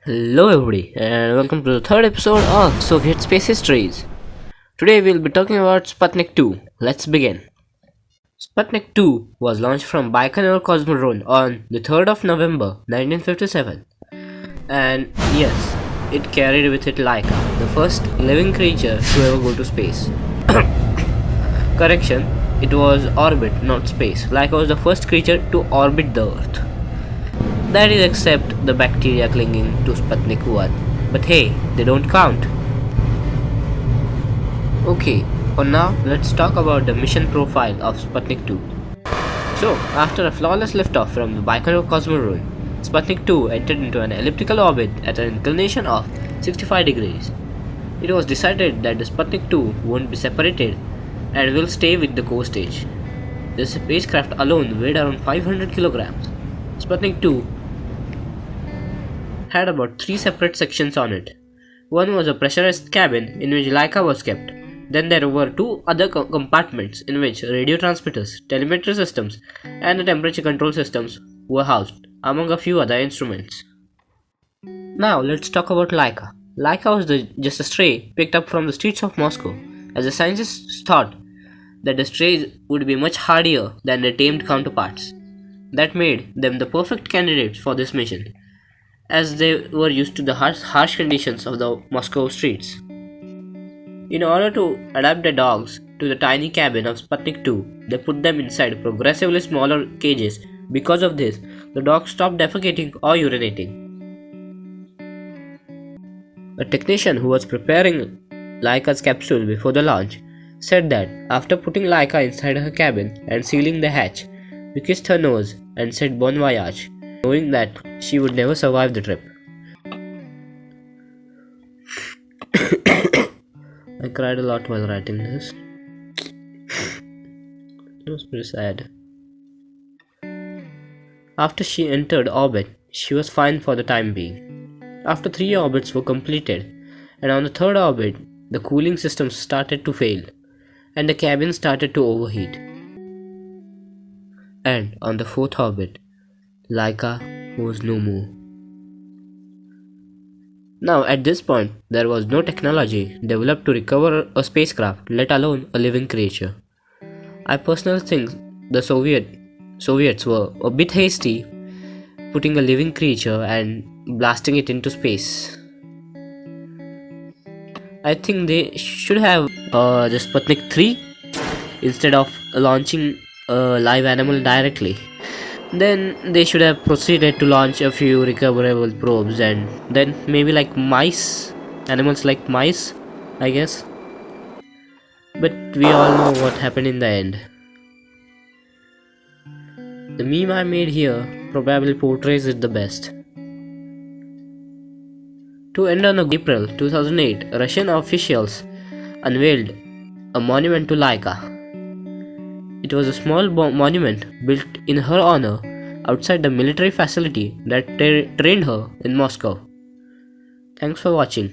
Hello everybody and welcome to the third episode of Soviet.Space.Histories. Today we'll be talking about Sputnik-2. Let's begin. Sputnik-2 was launched from Baikonur Cosmodrome on the 3rd of November 1957. And yes, it carried with it Laika, the first living creature to ever go to space. Correction, it was orbit, not space. Laika was the first creature to orbit the Earth. That is except the bacteria clinging to Sputnik-1. But hey, they don't count. Okay, for now, let's talk about the mission profile of Sputnik-2. So, after a flawless liftoff from the Baikonur Cosmodrome, Sputnik-2 entered into an elliptical orbit at an inclination of 65 degrees. It was decided that the Sputnik-2 won't be separated and will stay with the core stage. The spacecraft alone weighed around 500 kilograms. Sputnik-2 had about 3 separate sections on it. One was a pressurized cabin in which Laika was kept. Then there were 2 other compartments in which radio transmitters, telemetry systems, and the temperature control systems were housed, among a few other instruments. Now let's talk about Laika. Laika was just a stray picked up from the streets of Moscow, as the scientists thought that the strays would be much hardier than their tamed counterparts. That made them the perfect candidates for this mission, as they were used to the harsh conditions of the Moscow streets. In order to adapt the dogs to the tiny cabin of Sputnik-2, they put them inside progressively smaller cages. Because of this, the dogs stopped defecating or urinating. A technician who was preparing Laika's capsule before the launch said that after putting Laika inside her cabin and sealing the hatch, we kissed her nose and said bon voyage, knowing that she would never survive the trip. I cried a lot while writing this. It was pretty sad. After she entered orbit, she was fine for the time being. After 3 orbits were completed, and on the 3rd orbit, the cooling systems started to fail, and the cabin started to overheat. And on the 4th orbit, Laika was no more. Now, at this point, there was no technology developed to recover a spacecraft, let alone a living creature. I personally think the Soviets were a bit hasty putting a living creature and blasting it into space. I think they should have just Sputnik 3 instead of launching a live animal directly. Then they should have proceeded to launch a few recoverable probes and then maybe like mice, animals like mice, I guess. But we all know what happened in the end. The meme I made here probably portrays it the best. To end on April 2008, Russian officials unveiled a monument to Laika. It was a small monument built in her honor outside the military facility that trained her in Moscow. Thanks for watching.